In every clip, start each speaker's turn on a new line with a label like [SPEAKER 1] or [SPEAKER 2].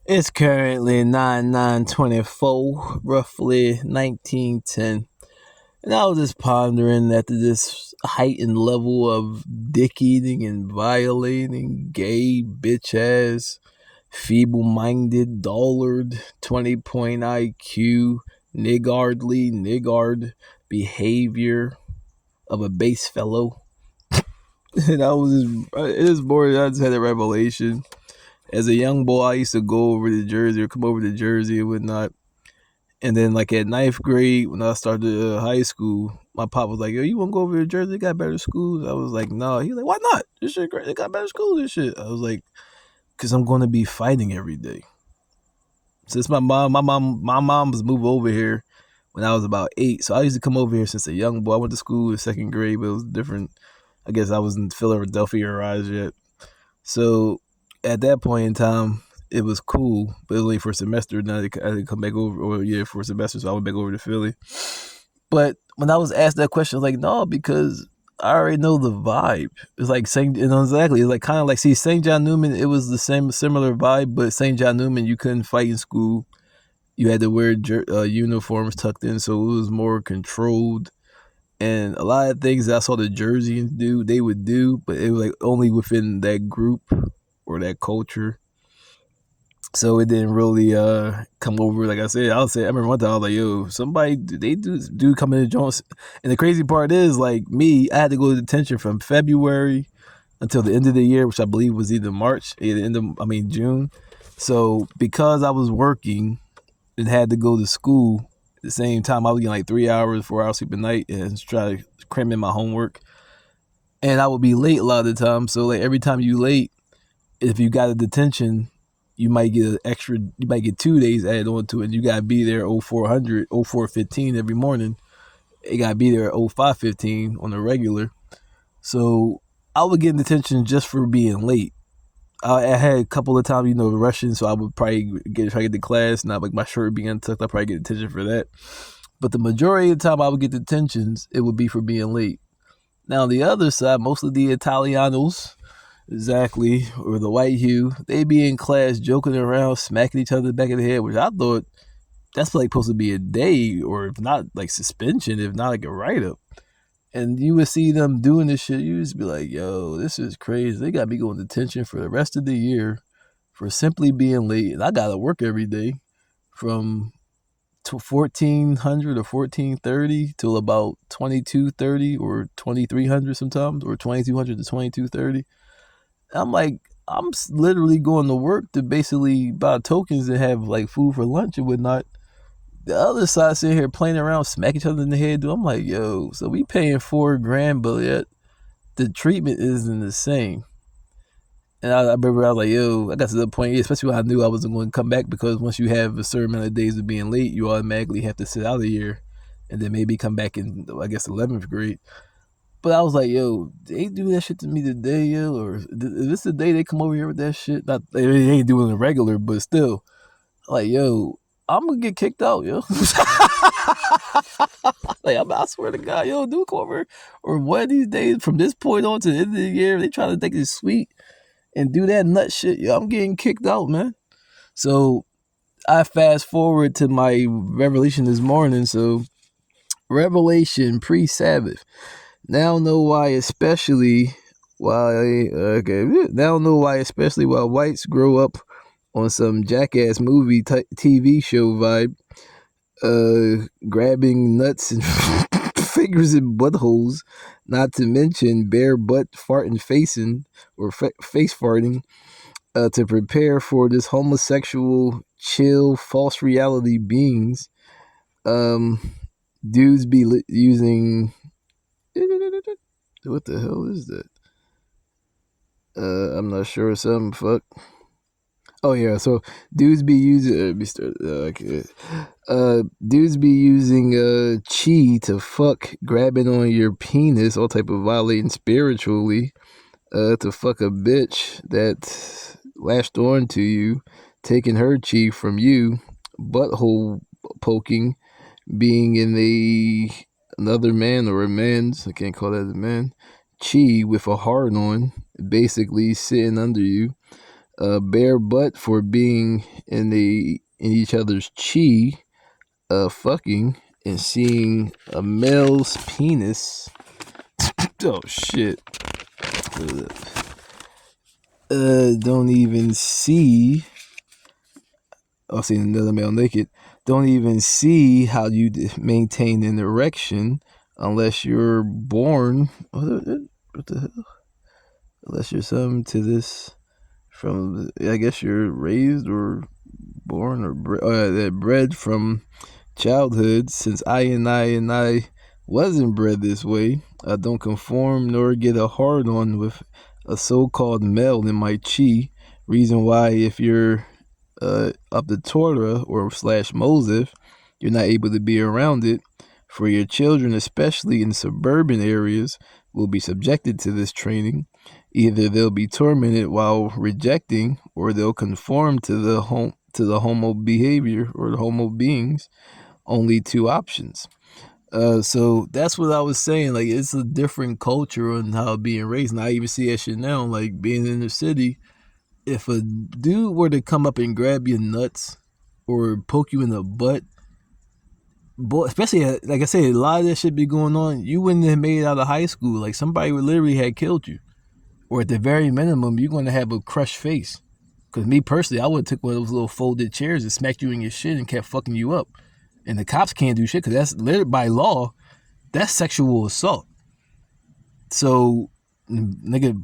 [SPEAKER 1] It's currently 9/9/24, roughly 1910. And I was just pondering after this heightened level of dick eating and violating, gay, bitch ass, feeble minded, dullard, 20-point IQ, niggard behavior of a base fellow. And I was just, it is boring. I just had a revelation. As a young boy, I used to go over to Jersey or come over to Jersey and whatnot. And then, like at ninth grade, when I started high school, my pop was like, "Yo, you want to go over to Jersey? They got better schools." I was like, "No." He was like, "Why not? This shit great. They got better schools and shit." I was like, "Cause I'm going to be fighting every day." Since my mom was moved over here when I was about 8, so I used to come over here since a young boy. I went to school in second grade, but it was different. I guess I was in Philadelphia or rise yet. So at that point in time, it was cool, but it was only for a semester. Then I had to come back over, or yeah, for a semester. So I went back over to Philly. But when I was asked that question, I was like, no, because I already know the vibe. It's like Saint, exactly. It's like kind of like see Saint John Newman. It was the same similar vibe, but Saint John Newman, you couldn't fight in school. You had to wear uniforms tucked in, so it was more controlled. And a lot of things that I saw the Jerseyans do, they would do, but it was like only within that group or that culture. So it didn't really come over. Like I said, I remember one time I was like, "Yo, somebody they do come into Jones." And the crazy part is, like me, I had to go to detention from February until the end of the year, which I believe was either March, either end of June. So because I was working and had to go to school at the same time, I was getting like 3 hours, 4 hours sleep a night, and try to cram in my homework. And I would be late a lot of the time. So like every time you late, if you got a detention, you might get an extra. You might get 2 days added on to it. And you gotta be there 0400, 0415 every morning. You gotta be there at 0515 on the regular. So I would get in detention just for being late. I had a couple of times, rushing, so I would probably try to get to class, not like my shirt being untucked. I probably get detention for that. But the majority of the time I would get detentions, it would be for being late. Now on the other side, most of the Italianos, exactly, or the white hue, they be in class joking around, smacking each other in the back of the head, which I thought that's like supposed to be a day, or if not like suspension, if not like a write up. And you would see them doing this shit, you just be like, yo, this is crazy. They got me going to detention for the rest of the year for simply being late. And I gotta work every day from 1400 or 1430 till about 2230 or 2300 sometimes, or 2200 to 2230. I'm like, I'm literally going to work to basically buy tokens and have like food for lunch and whatnot. The other side sitting here playing around, smack each other in the head. Dude, I'm like, yo, so we paying 4 grand, but yet the treatment isn't the same. And I remember I was like, yo, I got to the point, especially when I knew I wasn't going to come back, because once you have a certain amount of days of being late, you automatically have to sit out a year and then maybe come back in, I guess, 11th grade. But I was like, yo, they do that shit to me today, yo, or is this the day they come over here with that shit? Not, they ain't doing it regular, but still, like, yo, I'm gonna get kicked out, yo. Like, I swear to God, yo, dude, come over. Or one of these days, from this point on to the end of the year, they try to take it sweet and do that nut shit. Yo, I'm getting kicked out, man. So I fast forward to my revelation this morning. So revelation pre-Sabbath. Now know why, especially Now know why, especially while whites grow up on some jackass movie TV show vibe, grabbing nuts and fingers in buttholes, not to mention bare butt farting facing or face farting, to prepare for this homosexual chill false reality beings. Um, dudes be using what the hell is that? I'm not sure. Some fuck. Oh yeah, so dudes be using okay. Dudes be using chi to fuck, grabbing on your penis, all type of violating spiritually, to fuck a bitch that latched on to you, taking her chi from you, butthole poking, being in another man or a man's, I can't call that a man, chi with a hard on, basically sitting under you. Bare butt for being in each other's chi, fucking and seeing a male's penis. Oh shit. Don't even see. I'll see another male naked. Don't even see how you maintain an erection unless you're born. What the hell? Unless you're something to this from. I guess you're raised or born or bred from childhood. Since I wasn't bred this way, I don't conform nor get a hard on with a so-called male in my chi. Reason why, if you're up the Torah or slash Moses, you're not able to be around it. For your children, especially in suburban areas, will be subjected to this training. Either they'll be tormented while rejecting, or they'll conform to the homo behavior or the homo beings. Only two options. So that's what I was saying. Like, it's a different culture on how being raised, and I even see that shit now. Like, being in the city, if a dude were to come up and grab your nuts or poke you in the butt, boy, especially like I said, a lot of that shit be going on. You wouldn't have made it out of high school. Like, somebody would literally had killed you, or at the very minimum, you're going to have a crushed face. Because me personally, I would have took one of those little folded chairs and smacked you in your shit and kept fucking you up. And the cops can't do shit because that's literally by law, that's sexual assault. So, nigga,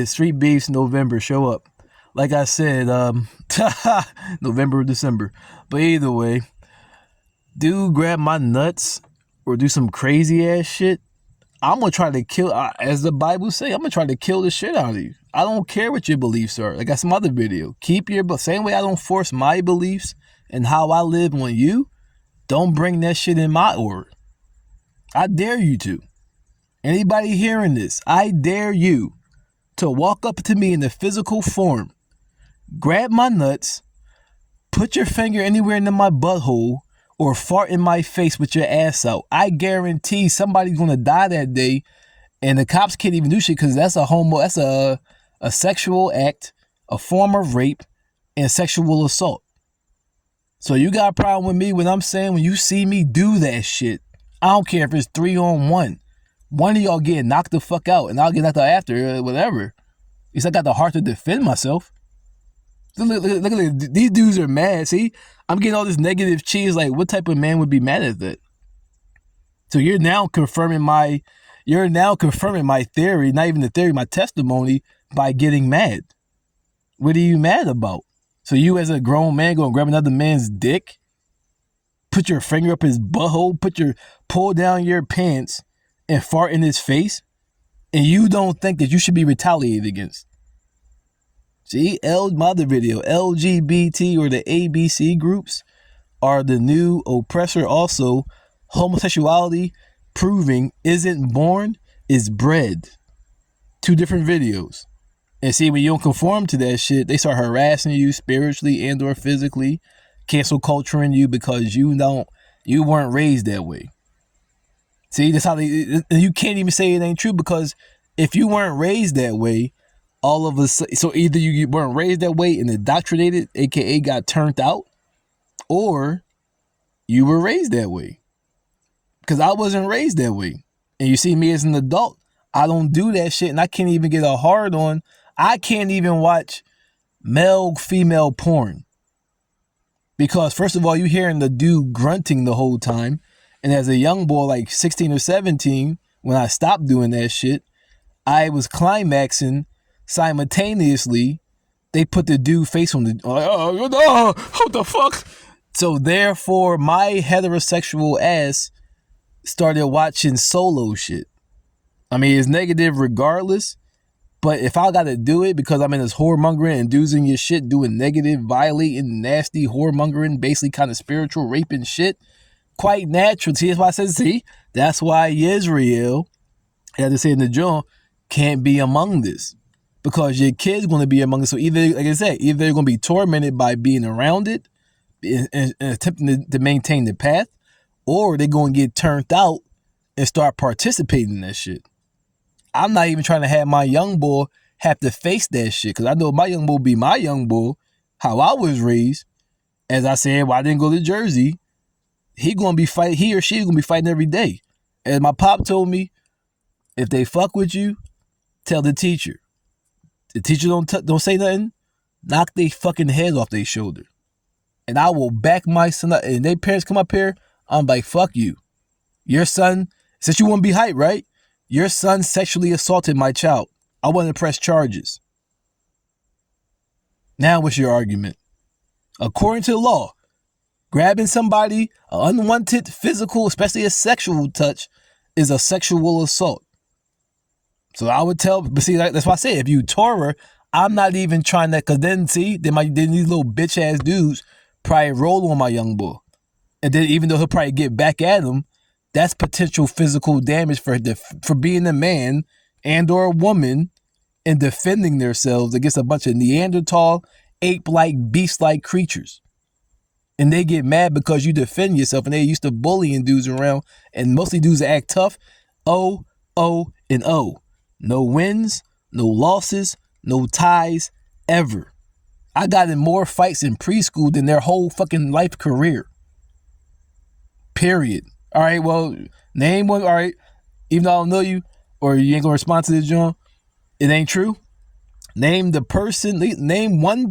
[SPEAKER 1] street beefs November, show up. Like I said, November or December. But either way, dude grab my nuts or do some crazy ass shit, I'm going to try to kill, as the Bible say, I'm going to try to kill the shit out of you. I don't care what your beliefs are. Like, I got some other video. Keep your, same way I don't force my beliefs and how I live on you, don't bring that shit in my order. I dare you to. Anybody hearing this, I dare you to walk up to me in the physical form, grab my nuts, put your finger anywhere into my butthole, or fart in my face with your ass out. I guarantee somebody's gonna die that day, and the cops can't even do shit because that's a sexual act, a form of rape, and sexual assault. So you got a problem with me when I'm saying when you see me do that shit, I don't care if it's 3-on-1. One of y'all getting knocked the fuck out, and I'll get knocked out after, whatever. At least I got the heart to defend myself. Look, these dudes are mad. See, I'm getting all this negative cheese. Like, what type of man would be mad at that? So you're now confirming my theory, not even the theory, my testimony, by getting mad. What are you mad about? So you as a grown man go and grab another man's dick, put your finger up his butthole, pull down your pants and fart in his face, and you don't think that you should be retaliated against? See, my other video, LGBT or the ABC groups are the new oppressor. Also, homosexuality proving isn't born, is bred. 2 different videos. And see, when you don't conform to that shit, they start harassing you spiritually and or physically, cancel culturing you because you weren't raised that way. See, that's how you can't even say it ain't true, because if you weren't raised that way, all of a sudden, so either you weren't raised that way and indoctrinated, aka got turned out, or you were raised that way. Because I wasn't raised that way. And you see me as an adult, I don't do that shit, and I can't even get a hard on. I can't even watch male-female porn. Because first of all, you hearing the dude grunting the whole time. And as a young boy, like 16 or 17, when I stopped doing that shit, I was climaxing simultaneously. They put the dude face on the, what the fuck? So therefore, my heterosexual ass started watching solo shit. I mean, it's negative regardless, but if I gotta do it because I'm in this whoremongering and dudes in your shit doing negative, violating, nasty, whoremongering, basically kind of spiritual raping shit, quite natural. See, that's why I said, that's why Israel, I had to say in the joint, can't be among this. Because your kid's going to be among it. So either, like I said, either they're going to be tormented by being around it and attempting to maintain the path, or they're going to get turned out and start participating in that shit. I'm not even trying to have my young boy have to face that shit. Because I know my young bull be my young bull, how I was raised. As I said, why I didn't go to Jersey, he or she gonna be fighting every day. As my pop told me, if they fuck with you, tell the teacher. The teacher don't say nothing, knock they fucking heads off their shoulder. And I will back my son up. And their parents come up here, I'm like, fuck you. Your son, since you want to be hyped, right? Your son sexually assaulted my child. I want to press charges. Now what's your argument? According to the law, grabbing somebody, an unwanted physical, especially a sexual touch, is a sexual assault. So I would tell, but see, that's why I say, if you tore her, I'm not even trying to, because then these little bitch ass dudes probably roll on my young boy. And then even though he'll probably get back at him, that's potential physical damage for being a man and or a woman and defending themselves against a bunch of Neanderthal, ape-like, beast-like creatures. And they get mad because you defend yourself, and they used to bullying dudes around, and mostly dudes that act tough. O, and O. No wins, no losses, no ties, ever. I got in more fights in preschool than their whole fucking life career. Period. All right, well, name one. All right, even though I don't know you, or you ain't gonna respond to this, John, it ain't true. Name one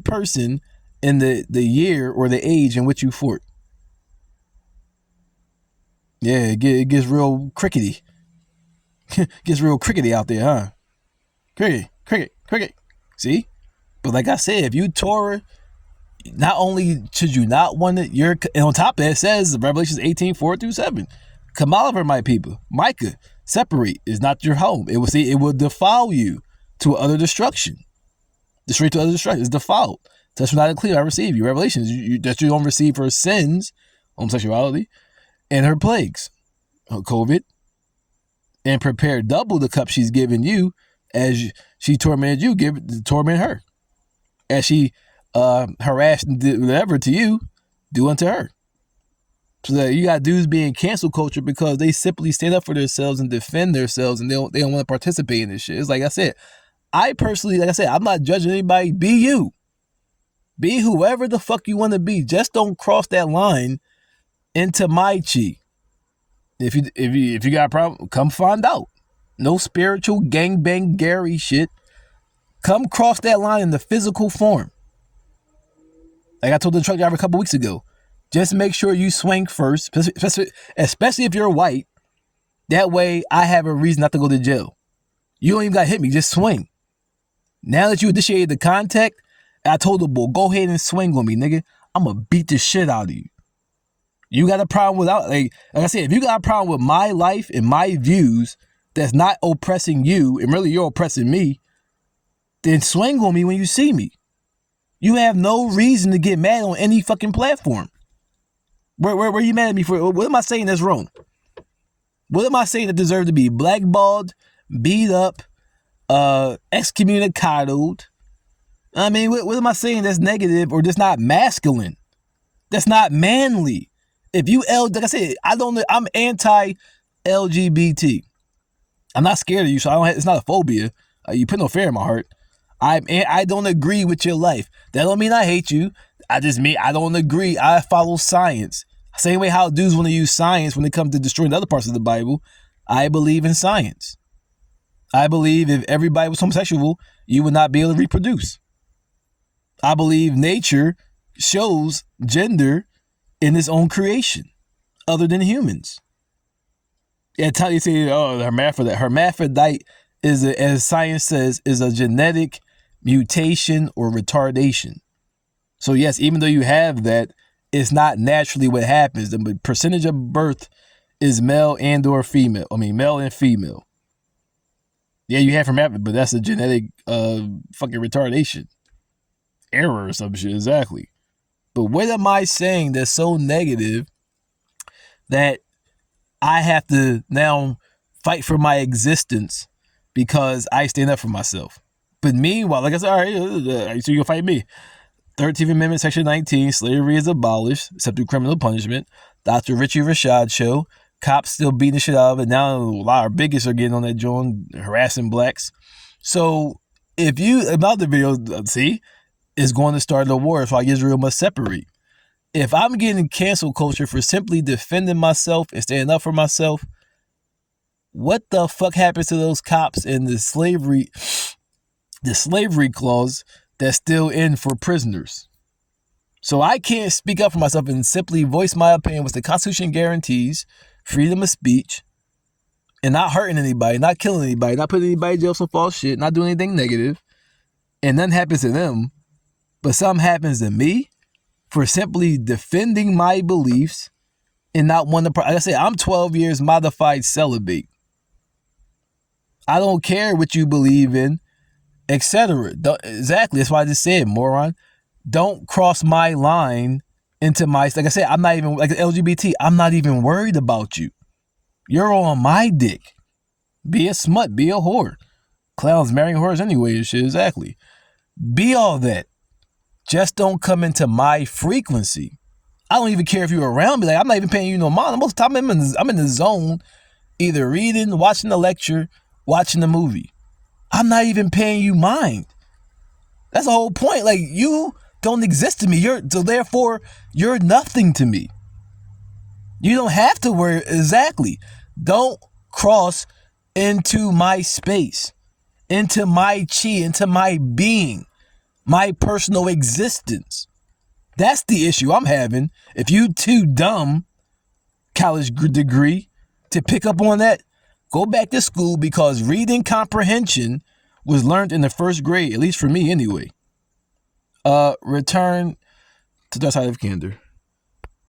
[SPEAKER 1] person in the year or the age in which you fought. Yeah, it gets real crickety. Gets real crickety out there, huh? Cricket. See? But like I said, if you tore her, not only should you not want it, and on top of that, it says Revelations 18:4-7. Come out of her, my people. Micah, separate is not your home. It will defile you to other destruction. Straight to other destruction is defiled. Touch not unclean, I receive you. Revelations, that you don't receive her sins, homosexuality, and her plagues, COVID, and prepare double the cup she's given you as she tormented you, torment her. As she harassed and did whatever to you, do unto her. So that you got dudes being cancel culture because they simply stand up for themselves and defend themselves, and they don't want to participate in this shit. It's like I said, I personally, like I said, I'm not judging anybody. Be you. Be whoever the fuck you want to be. Just don't cross that line into my chi. If you got a problem, come find out. No spiritual gangbang Gary shit. Come cross that line in the physical form. Like I told the truck driver a couple weeks ago. Just make sure you swing first, especially if you're white. That way I have a reason not to go to jail. You don't even got to hit me. Just swing. Now that you initiated the contact, I told the bull, go ahead and swing on me, nigga. I'm going to beat the shit out of you. You got a problem without, like I said, if you got a problem with my life and my views that's not oppressing you, and really you're oppressing me, then swing on me when you see me. You have no reason to get mad on any fucking platform. Where are you mad at me for? What am I saying that's wrong? What am I saying that deserves to be blackballed, beat up, excommunicated? I mean, what am I saying that's negative or just not masculine? That's not manly. If you like I said, I'm anti-LGBT. I'm not scared of you, so it's not a phobia. You put no fear in my heart. I don't agree with your life. That don't mean I hate you. I don't agree. I follow science. Same way how dudes want to use science when it comes to destroying other parts of the Bible. I believe in science. I believe if everybody was homosexual, you would not be able to reproduce. I believe nature shows gender in its own creation, other than humans. At times you say, oh, hermaphrodite. Hermaphrodite is, as science says, is a genetic mutation or retardation. So yes, even though you have that, it's not naturally what happens. The percentage of birth is male and or female. I mean, male and female. Yeah, you have hermaphrodite, but that's a genetic fucking retardation. Error or some shit, exactly. But what am I saying that's so negative that I have to now fight for my existence because I stand up for myself? But meanwhile, like I said, all right, so you're gonna fight me. 13th Amendment, Section 19, slavery is abolished, except through criminal punishment. Dr. Richie Rashad show, cops still beating the shit out of it. Now a lot of our biggest are getting on that joint, harassing blacks. So If you about the video, see, is going to start a war. That's why Israel must separate. If I'm getting cancel culture for simply defending myself and standing up for myself, what the fuck happens to those cops in the slavery clause that's still in for prisoners? So I can't speak up for myself and simply voice my opinion, which the Constitution guarantees freedom of speech, and not hurting anybody, not killing anybody, not putting anybody in jail for false shit, not doing anything negative, and nothing happens to them, but something happens to me for simply defending my beliefs and not wanting to. Like I say, I'm 12 years modified celibate. I don't care what you believe in, etc. Exactly. That's why I just said, moron. Don't cross my line into my. Like I said, I'm not even like LGBT. I'm not even worried about you. You're on my dick. Be a smut. Be a whore. Clowns marrying whores anyway and shit. Exactly. Be all that. Just don't come into my frequency. I don't even care if you're around me. Like, I'm not even paying you no mind. Most of the time I'm in the zone, either reading, watching the lecture, watching the movie. I'm not even paying you mind. That's the whole point. Like, you don't exist to me. So therefore, you're nothing to me. You don't have to worry. Exactly. Don't cross into my space, into my chi, into my being, my personal existence. That's the issue I'm having. If you too dumb, college degree, to pick up on that, go back to school, because reading comprehension was learned in the first grade, at least for me anyway. Return to the side of candor.